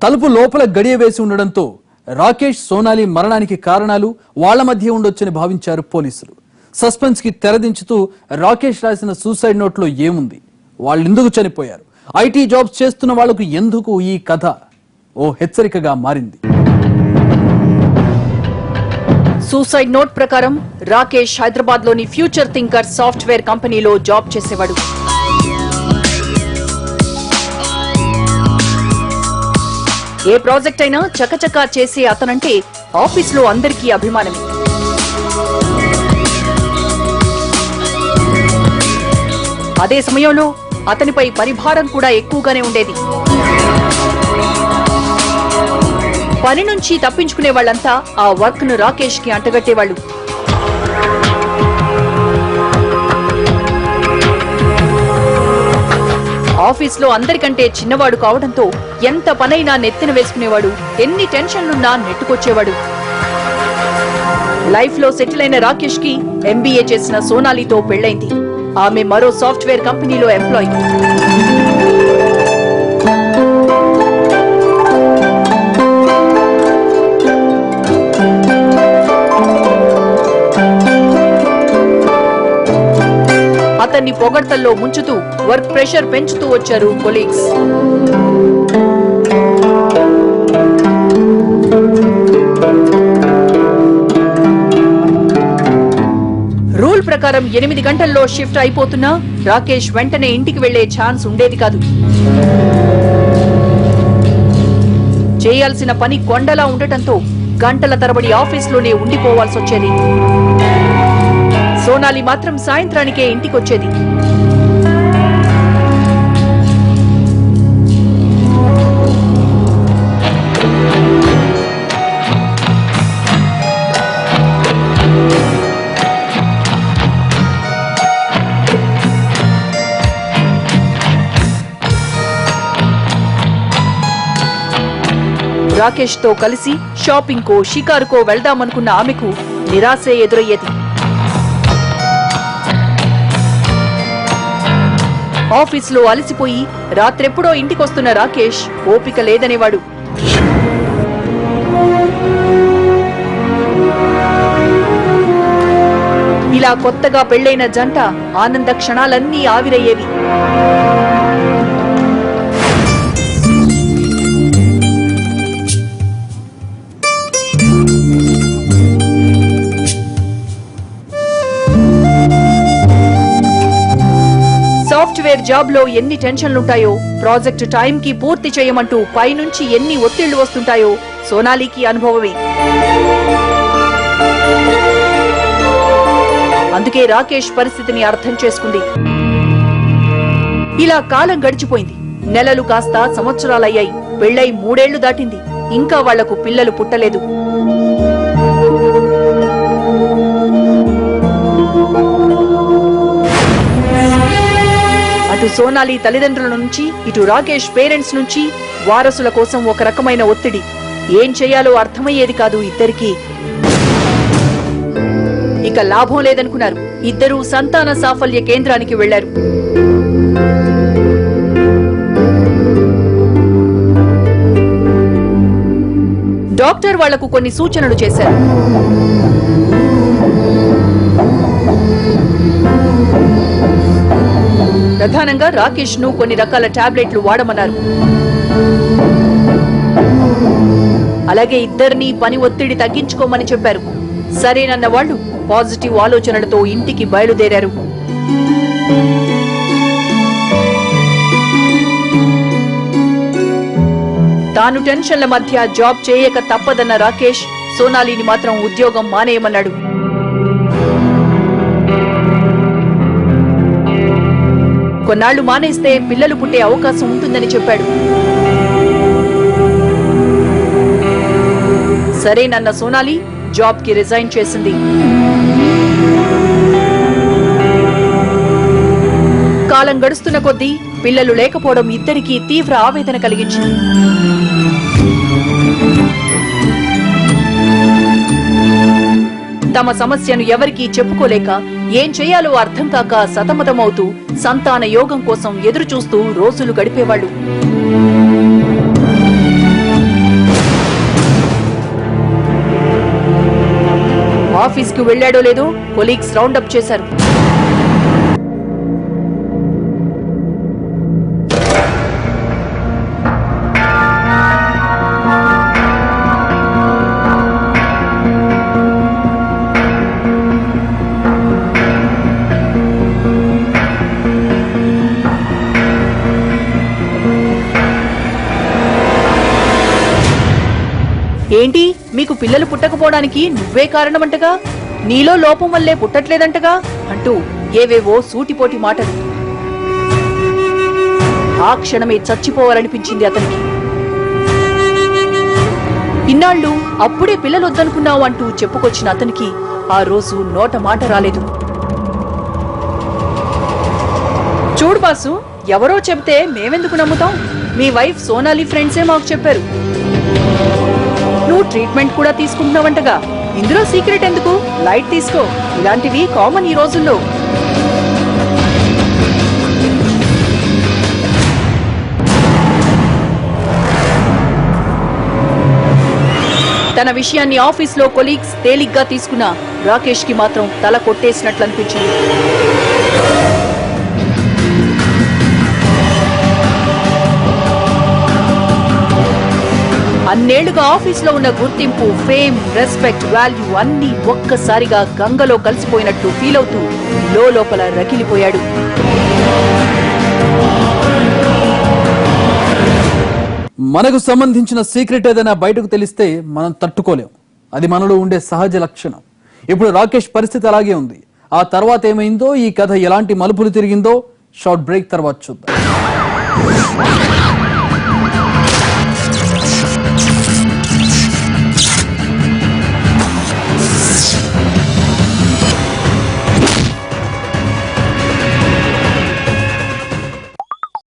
తలుపు లోపల గడియ వేసి ఉండడంతో రాకేష్ సోనాలి మరణానికి కారణాలు వాళ్ల మధ్య ఉండొచ్చని భావించారు పోలీసులు. సస్పెన్స్ కి తెరదించుతూ రాకేష్ రాసిన సూసైడ్ నోట్లో ఏముంది, వాళ్ళెందుకు చనిపోయారు, ఐటీ జాబ్స్ చేస్తున్న వాళ్లకు ఎందుకు ఈ కథ ఓ హెచ్చరికగా మారింది. సూసైడ్ నోట్ ప్రకారం రాకేష్ హైదరాబాద్ లోని ఫ్యూచర్ థింకర్ సాఫ్ట్వేర్ కంపెనీలో జాబ్ చేసేవాడు. ఏ ప్రాజెక్ట్ అయినా చకచకా చేసే అతనంటే ఆఫీసులో అందరికీ అభిమానమే. అదే సమయంలో అతనిపై పరిభారం కూడా ఎక్కువగానే ఉండేది. పని నుంచి తప్పించుకునే వాళ్లంతా ఆ వర్క్ ను రాకేష్ కి అంటగట్టేవాళ్లు. ఆఫీసులో అందరికంటే చిన్నవాడు కావడంతో ఎంత పనైనా నెత్తిన వేసుకునేవాడు, ఎన్ని టెన్షన్లున్నా నెట్టుకొచ్చేవాడు. లైఫ్ లో సెటిల్ అయిన రాకేష్ కి ఎంబీఏ చేసిన సోనాలితో పెళ్లైంది. ఆమె మరో సాఫ్ట్వేర్ కంపెనీలో ఎంప్లాయీ. అతన్ని పొగడ్తల్లో ముంచుతూ వర్క్ ప్రెషర్ పెంచుతూ వచ్చారు కొలీగ్స్. రూల్ ప్రకారం 8 గంటల్లో షిఫ్ట్ అయిపోతున్నా రాకేష్ వెంటనే ఇంటికి వెళ్లే ఛాన్స్ ఉండేది కాదు. చేయాల్సిన పని కొండలా ఉండటంతో గంటల తరబడి ఆఫీసులోనే ఉండిపోవాల్సి వచ్చేది. సోనాలి మాత్రం సాయంత్రానికే ఇంటికొచ్చేది. రాకేష్ తో కలిసి షాపింగ్ కో షికారుకో వెళ్దామనుకున్న ఆమెకు నిరాశే ఎదురయ్యేది. ఆఫీసులో అలసిపోయి రాత్రెప్పుడో ఇంటికొస్తున్న రాకేష్ ఓపిక లేదనేవాడు. ఇలా కొత్తగా పెళ్లైన జంట ఆనంద క్షణాలన్నీ ఆవిరయ్యేవి. సాఫ్ట్వేర్ జాబ్ లో ఎన్ని టెన్షన్లుంటాయో, ప్రాజెక్టు టైం కి పూర్తి చేయమంటూ పైనుంచి ఎన్ని ఒత్తిళ్లు వస్తుంటాయో సోనాలికి అనుభవమే. అందుకే రాకేష్ పరిస్థితిని అర్థం చేసుకుంది. ఇలా కాలం గడిచిపోయింది. నెలలు కాస్త సంవత్సరాలయ్యాయి. పెళ్లై 3 ఏళ్లు దాటింది. ఇంకా వాళ్లకు పిల్లలు పుట్టలేదు. అటు సోనాలి తల్లిదండ్రుల నుంచి, ఇటు రాకేష్ పేరెంట్స్ నుంచి వారసుల కోసం ఒక రకమైన ఒత్తిడి. ఏం చేయాలో అర్థమయ్యేది కాదు ఇద్దరికీ. ఇక లాభం లేదనుకున్నారు. ఇద్దరూ సంతాన సాఫల్య కేంద్రానికి వెళ్లారు. డాక్టర్ వాళ్లకు కొన్ని సూచనలు చేశారు. ప్రధానంగా రాకేష్ ను కొన్ని రకాల టాబ్లెట్లు వాడమన్నారు. అలాగే ఇద్దరినీ పని ఒత్తిడి తగ్గించుకోమని చెప్పారు. సరేనన్న వాళ్లు పాజిటివ్ ఆలోచనలతో ఇంటికి బయలుదేరారు. తాను టెన్షన్ల మధ్య జాబ్ చేయక తప్పదన్న రాకేష్ సోనాలిని మాత్రం ఉద్యోగం మానేయమన్నాడు. కొన్నాళ్లు మానేస్తే పిల్లలు పుట్టే అవకాశం ఉంటుందని చెప్పాడు. సరేనన్న సోనాలి జాబ్ కి రిజైన్ చేసింది. కాలం గడుస్తున్న కొద్దీ పిల్లలు లేకపోవడం ఇద్దరికీ తీవ్ర ఆవేదన కలిగించింది. తమ సమస్యను ఎవరికీ చెప్పుకోలేక ఏం చేయాలో అర్థం కాక సతమతమవుతూ సంతాన యోగం కోసం ఎదురుచూస్తూ రోజులు గడిపేవాళ్లు. ఆఫీస్ కు వెళ్ళాడో లేదో కొలీగ్స్ రౌండప్ చేశారు. ఏంటి, మీకు పిల్లలు పుట్టకపోవడానికి నువ్వే కారణమంటగా, నీలో లోపం వల్లే పుట్టట్లేదంటగా అంటూ ఏవేవో సూటిపోటి మాటలు. ఆ క్షణమే చచ్చిపోవాలనిపించింది అతనికి. ఇన్నాళ్ళు అప్పుడే పిల్లలు వద్దనుకున్నావు అంటూ చెప్పుకొచ్చిన అతనికి ఆ రోజు నోట మాట రాలేదు. చూడు బాసు, ఎవరో చెబితే మేమెందుకు నమ్ముతాం? మీ వైఫ్ సోనాలి ఫ్రెండ్సే మాకు చెప్పారు. నువ్వు ట్రీట్మెంట్ కూడా తీసుకుంటున్నావంటగా, ఇందులో సీక్రెట్ ఎందుకు? లైట్ తీసుకో, ఇలాంటివి కామన్ ఈ రోజుల్లో. తన విషయాన్ని ఆఫీస్లో కొలీగ్స్ తేలిగ్గా తీసుకున్నా రాకేష్ కి మాత్రం తల కొట్టేసినట్లు అనిపించింది. అన్నేళ్లుగా ఆఫీస్లో ఉన్న గుర్తింపు, ఫేమ్, రెస్పెక్ట్, వాల్యూ అన్నీ ఒక్కసారిగా గంగలో కలిసిపోయినట్టు ఫీల్ అవుతూ లోపల రగిలిపోయాడు. మనకు సంబంధించిన సీక్రెట్ ఏదైనా బయటకు తెలిస్తే మనం తట్టుకోలేం. అది మనలో ఉండే సహజ లక్షణం. ఇప్పుడు రాకేష్ పరిస్థితి అలాగే ఉంది. ఆ తర్వాత ఏమైందో, ఈ కథ ఎలాంటి మలుపులు తిరిగిందో షార్ట్ బ్రేక్ తర్వాత చూద్దాం.